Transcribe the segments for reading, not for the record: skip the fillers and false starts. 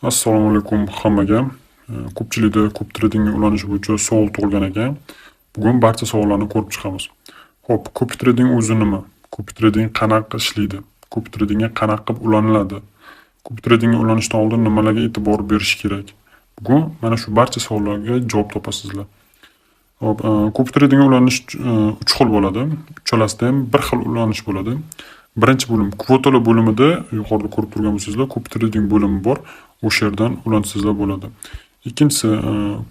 Assalomu alaykum hammaga. Ko'pchilikda ko'p tradingga ulanish bo'yicha savol tug'ilgan ekan. Bugun barcha savollarni ko'rib chiqamiz. Xo'p, ko'p trading o'zi nima? Ko'p trading qanaqa ishlaydi? Ko'p tradingga qanaqa qilib ulaniladi? Ko'p tradingga ulanishdan oldin nimalarga e'tibor berish kerak? Bugun mana shu barcha savollarga javob topasizlar. Hop, ko'p tradingga ulanish 3 xil bo'ladi. Uchalasida ham bir xil ulanish bo'ladi. Birinchi bo'lim kvotalar bo'limida yuqorida ko'rib turgan bo'lsangizlar, ko'p trading bo'limi bor. O'sha yerdan ulansizlar bo'ladi. Ikkinchisi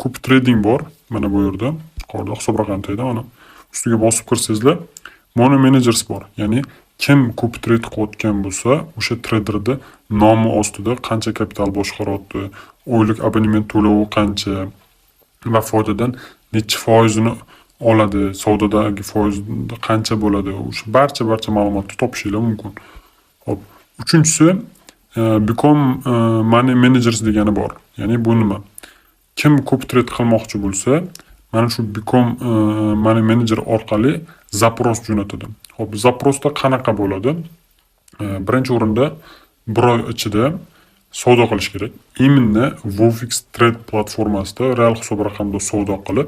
ko'p trading bor. Mana bu yerda yuqorida hisob raqami tagida mana ustiga bosib kirsangizlar, mono managers bor. Ya'ni kim ko'p trade qilayotgan bo'lsa, o'sha traderda nomi ostida qancha kapital boshqaryapti, oylik abonement to'lovi qancha va foydadan necha foizini oladi, savdodagi foiz qancha bo'ladi, o'sha barcha ma'lumotni topishinglar mumkin. Hop, uchinchisi become money managers degani bor. Ya'ni bu nima? Kim ko'p trade qilmoqchi bo'lsa, mana shu become money manager orqali zapros jo'natadi. Hop, zaprosda qanaqa bo'ladi? Birinchi o'rinda bir oy ichida savdo qilish kerak. Именно Wofix Trade platformasida real hisob raqamida savdo qilib,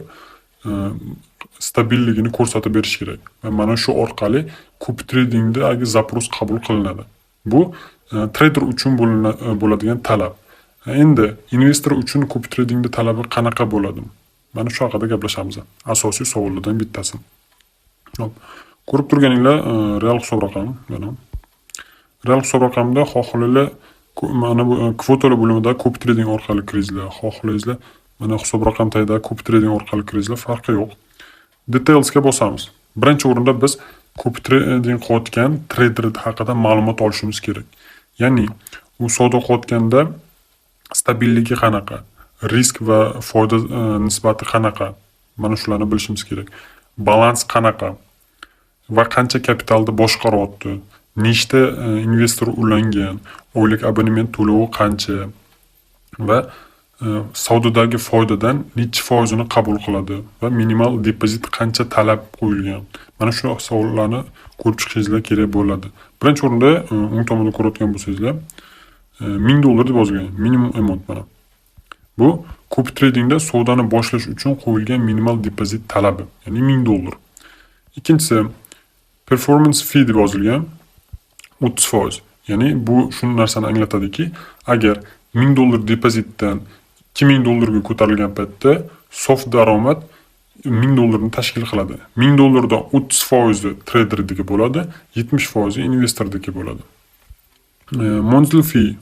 stabilligini ko'rsatib berish kerak. Va mana shu orqali ko'p tradingda zapros qabul qilinadi. Bu trader uchun bo'ladigan talab. Endi investor uchun ko'p tradingda talabi qanaqa bo'ladi? Mana shu haqida gaplashamiz. Asosiy savollardan bittasi. Hop, ko'rib turganinglar real hisob raqami, mana. Real hisob raqamida xohlaylar mana bu kvotalar bo'limida ko'p trading orqali kiringlar, xohlaysizlar mana hisob raqam tagida ko'p trading orqali kiringlar, farqi yo'q. Detailsga bosamiz. Birinchi o'rinda biz ko'p trading qilayotgan trader haqida ma'lumot olishimiz kerak. Ya'ni u savdo qilayotganda stabilligi qanaqa, risk va foyda nisbati qanaqa, mana shularni bilishimiz kerak. Balans qanaqa va qancha kapitalni boshqaryapti, nechta investor ulangan, oylik abonement to'lovi qancha va savdodagi foydadan necha foizini qabul qiladi va minimal depozit qancha talab qo'yilgan. Mana shu savollarni ko'rib chiqishingizlar kerak bo'ladi. Birinchi o'rinda o'ng tomonda ko'rayotgan bo'lsangizlar, $1000 deb yozilgan, minimum amount mana. Bu ko'p tradingda savdoni boshlash uchun qo'yilgan minimal depozit talabi, ya'ni $1000. Ikkinchisi performance fee deb yozilgan 30%. Ya'ni bu shu narsani anglatadiki, agar $1000 depozitdan $2000 ga ko'tarilgan paytda sof daromad $1000 ni tashkil qiladi. $1000 dan 30% traderdagi bo'ladi, 70% investordagi bo'ladi. Monthly fee.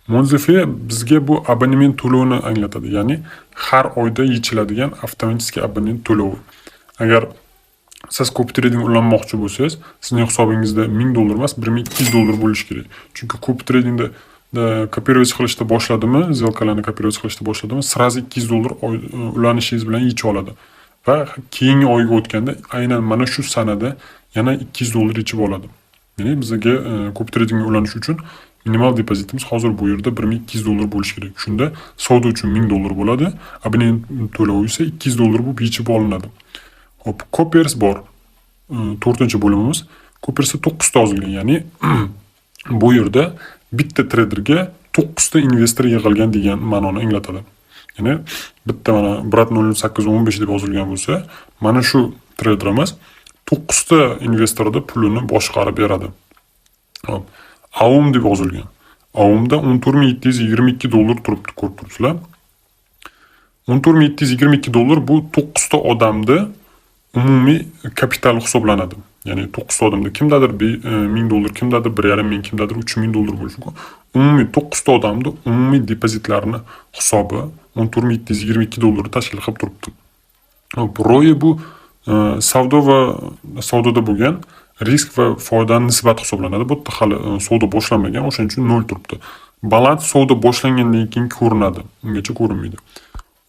Monthly fee bizga bu abonement to'lovini anglatadi. Ya'ni har oyda yechiladigan avtomatik abonement to'lovi. Agar siz ko'p trading ulanmoqchi bo'lsangiz, sizning hisobingizda $1000 emas, $1200 bo'lishi kerak. Chunki ko'p tradingda kopировать qilishda boshladimi, zelkalarni kopировать qilishda boshladimi, srazi $200 ulanishingiz bilan yechib oladi. Va keyingi oyga o'tganda aynan mana shu sanada yana $200 yechib oladi. Ya'ni bizga ko'p tradingga ulanish uchun minimal depozitimiz hozir bu yerda $1200 bo'lishi kerak. Shunda savdo uchun $1000 bo'ladi, abonent to'lovi esa $200 bo'lib yechib olinadi. Hop, Coopers bor. 4-bo'limimiz. Coopersda 9 ta yozilgan, ya'ni bu yerda bitta traderga 9 ta investor yig'ilgan degan ma'noni anglatadi. Ya'ni bitta mana 1.0815 deb yozilgan bo'lsa, mana shu traderimiz 9 ta investorda pulini boshqarib beradi. Hop, AUM deb yozilgan. AUMda $14722 turibdi, ko'rib turibsizlar. $14722 bu 9 ta odamda umumiy kapital hisoblanadi. Ya'ni 9 ta odamda kimdadir $1000, kimdadir $1.5 kimdadir $3000 bo'lishi mumkin. Umumiy 9 ta odamda umumiy depozitlarini hisobi $14722 tashkil qilib turibdi. ROI bu savdoda bo'lgan risk va foyda nisbati hisoblanadi. Bu yerda hali savdo boshlanmagan, o'shaning uchun 0 turibdi. Balans savdo boshlangandan keyin ko'rinadi, ungacha ko'rinmaydi.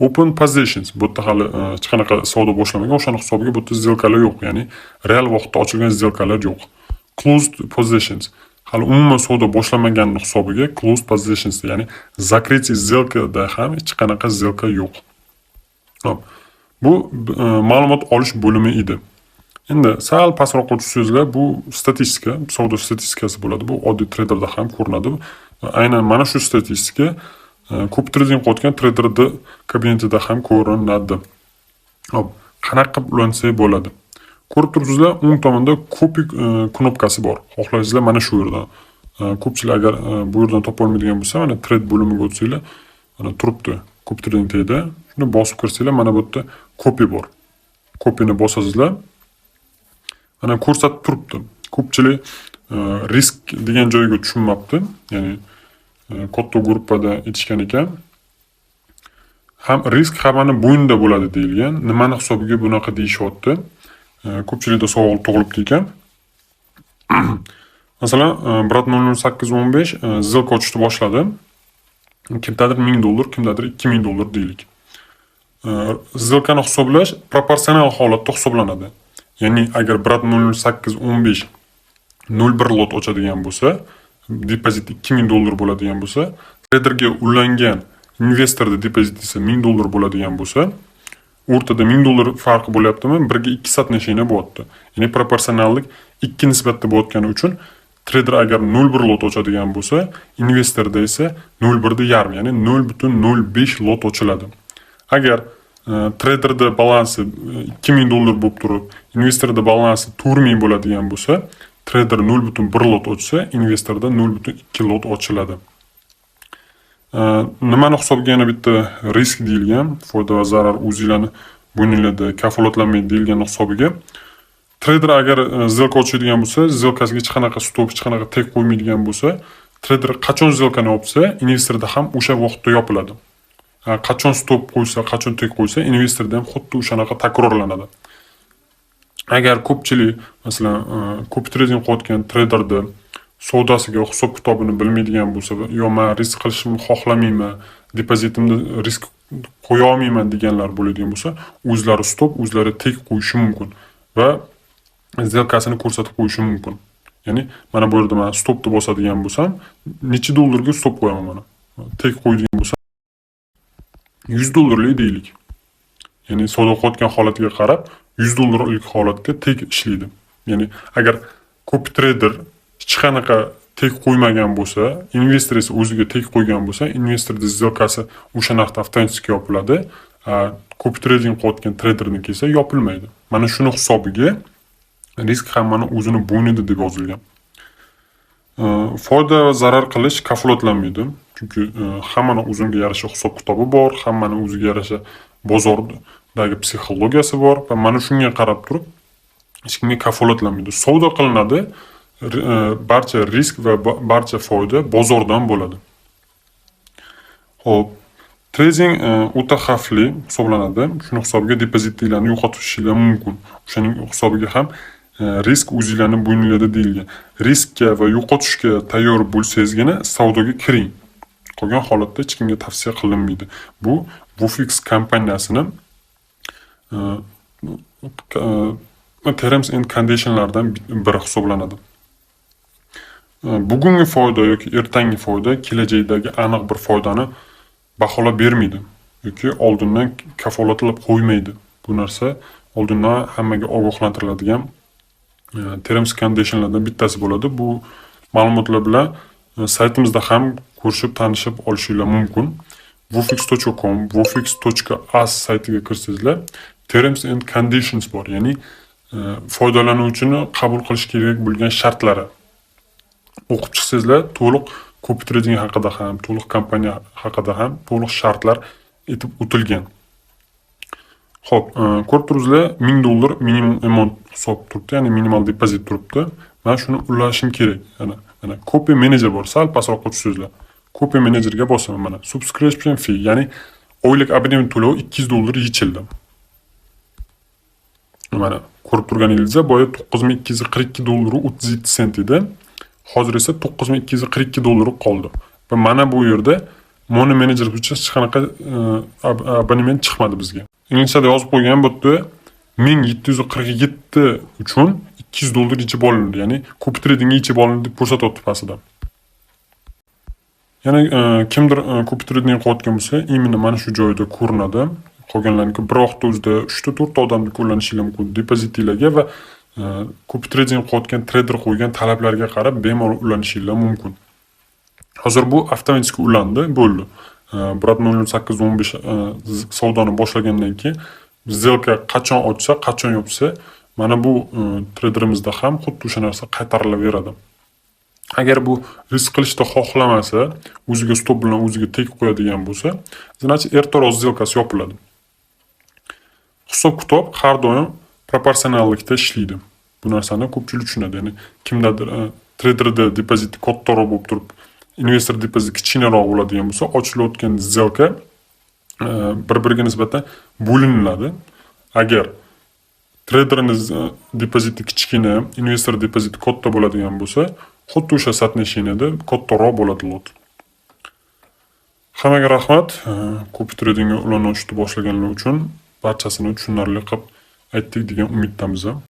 Open positions, bu yerda hali hech qanaqa savdo boshlanmagan, o'shaning hisobiga bu yerda zelkalar yo'q, ya'ni real vaqtda ochilgan zelkalar yo'q. Closed positions, hali umuman savdo boshlanmaganning hisobiga closed positions, ya'ni zakrytie zelkada ham hech qanaqa zelka yo'q. Hop, bu ma'lumot olish bo'limi edi. Endi sal pastroqqa tushsangizlar, bu statistika, savdo statistikasi bo'ladi. Bu oddiy traderda ham ko'rinadi. Va aynan mana shu statistika ko'p trading qilayotgan traderni kabinetida ham ko'rinadi. Hop, qanaqa qilib ulansa bo'ladi? Ko'rib turibsizlar, o'ng tomonda copy knopkasi bor. Xohlaysizlar mana shu yerdan. Ko'pchilik agar bu yerdan topa olmaydigan bo'lsa, mana trade bo'limiga o'tsanglar, mana turibdi. Ko'p trading tagida. Shuni bosib kirsanglar, mana bu yerda copy bor. Copyni bosasizlar. Mana ko'rsatib turibdi. Ko'pchilik risk degan joyga tushunmabdi. Ya'ni katta gruppada aytishgan ekan. Ham risk hammani bo'yinda bo'ladi deyilgan. Nimani hisobiga bunaqa deyishyapti? Ko'pchilikda savol tug'ilibdi ekan. Masalan, Brat 0815 zilka ochishni boshladi. Kimdadir $1000, kimdadir $2000 deylik. Zilkani hisoblash proporsional holatda hisoblanadi. Ya'ni agar Brat 0815 01 lot ochadigan bo'lsa, depozit $2000 bo'ladigan bo'lsa, traderga ulangan investorda depozit esa $1000 bo'ladigan bo'lsa, o'rtada $1000 farqi bo'lyaptimi? 1 ga 2 sotnashina bo'lyapti. Ya'ni proporsionallik 2 nisbatda bo'layotgani uchun trader agar 01 lot ochadigan bo'lsa, investorda esa 0,1, ya'ni 0,05 lot ochiladi. Agar traderda balansi $2000 bo'lib turib, investorda balansi $4000 bo'ladigan bo'lsa, trader 0,1 lot ochsa, investorda 0,2 lot ochiladi. Nimani hisobga yana bitta risk deyilgan, foyda va zarar o'zingizlarni bo'yningizda kafolatlanmaydi deyilgan hisobiga. Trader agar zilka ochadigan bo'lsa, zilkasiga hech qanaqa stop, hech qanaqa tek qo'ymaydigan bo'lsa, trader qachon zilkani yopsa, investorda ham o'sha vaqtda yopiladi. Qachon stop qo'ysa, qachon tek qo'ysa, investorda ham xuddi o'shanaqa takrorlanadi. Agar ko'pchilik masalan ko'p trading qilayotgan traderda savdosiga hisob kitobini bilmaydigan bo'lsa, yo men risk qilishni xohlamayman, depozitimni risk qo'ya olmayman deganlar bo'ladigan bo'lsa, o'zlari stop, o'zlari tek qo'yishi mumkin va zilkasini ko'rsatib qo'yishi mumkin. Ya'ni mana bu yerda men stopni bosadigan bo'lsam, necha dollarga stop qo'yaman mana. Tek qo'yadigan bo'lsam $100 deylik. Ya'ni savdo qilayotgan holatiga qarab $100 holatga tek ishlaydi. Ya'ni agar ko'p trader hech qanaqa tek qo'ymagan bo'lsa, investor esa o'ziga tek qo'ygan bo'lsa, investorning zilkasi o'sha narxda avtomatik yopiladi. Ko'p trading qilayotgan traderning esa yopilmaydi. Mana shuni hisobiga risk hammani o'zini bo'ynida deb yozilgan. Foyda va zarar qilish kafolatlanmaydi. Chunki hammani o'ziga yarasha hisob kitobi bor, hammani o'ziga yarasha bozordagi psixologiyasi bor va mana shunga qarab turib hech kimga kafolatlanmaydi. Savdo qilinadi, barcha risk va barcha foyda bozordan bo'ladi. Xo'p, trading o'ta xavfli hisoblanadi. Shuning hisobiga depozitinglarni yo'qotishingiz mumkin. O'shaning hisobiga ham risk o'zingizlarning bo'yningizda deyilgan. Riskka va yo'qotishga tayyor bo'lsangizgina savdoga kiring. Qolgan holatda hech kimga tavsiya qilinmaydi. Bu Wofix kompaniyasining terms and conditionlardan biri hisoblanadi. Bugungi foyda yoki ertangi foyda kelajakdagi aniq bir foydani baholab bermaydi yoki oldindan kafolatlab qo'ymaydi. Bu narsa oldindan hammaga ogohlantiriladigan terms conditionlardan bittasi bo'ladi. Bu ma'lumotlar bilan saytimizda ham ko'rishib, tanishib olishingiz mumkin. wofix.com, wofix.as saytiga kirsangizlar, terms and conditions bor. Ya'ni foydalanuvchini qabul qilish kerak bo'lgan shartlari o'qib chiqsangizlar, to'liq ko'p trading haqida ham, to'liq kompaniya haqida ham to'liq shartlar aytib o'tilgan. Xo'p, ko'rib turibsizlar, $1000 minimum amount hisob turibdi, ya'ni minimal depozit turibdi. Men shuni ulashim kerak. Mana copy manager bor, sal pastroqqa tushsangizlar. Copy managerga bosaman mana. Subscription fee, ya'ni oylik abonement to'lovi $200 yechildi. Mana ko'rib turganingizdek, boya $9242.37 edi. Hozir esa $9242 qoldi. Va mana bu yerda Money Manager uchun hech qanaqa abonement chiqmadi bizga. Inglizchada yozib qo'ygan bu yerda 1747 uchun $200 yechib olindi, ya'ni ko'p trading yechib olindi deb ko'rsatyapti pastida. Yana kimdir ko'p trading qilayotgan bo'lsa, imini mana shu joyda ko'rinadi. Qolganlarniki bir vaqtda o'zida 3-4 ta odamni qo'llanishingiz mumkin depozitinglarga va ko'p trading qilayotgan trader qo'ygan talablarga qarab bemalol ulanishingiz mumkin. Hozir bu avtomatik ulandi, bo'ldi. 1.08.15 savdoni boshlagandan keyin сделка qachon ochsa, qachon yopsa, mana bu treyderimizda ham xuddi o'sha narsa qaytarilaveradi. Agar bu risk qilishni xohlamasa, o'ziga stop bilan o'ziga tek qo'yadigan bo'lsa, значит ertaroq сделкasi yopiladi. Hisob-kitob har doim proporsionallikda ishlaydi. Bu narsani ko'pchilik tushunadi. Ya'ni kimdadir treyderda depozit kattaroq bo'lib turib, investor depozit kichkinaroq bo'ladigan bo'lsa, ochilayotgan сделка bir-biriga nisbatan bo'linadi. Agar treyderning depoziti kichkina, investor depoziti katta bo'ladigan bo'lsa, xuddi o'sha соотношениеda kattaroq bo'ladi lot. Hammaga rahmat. Copy tradingga ulanishni boshlaganlar uchun barchasini tushunarli qilib aytdik degan umiddamiz.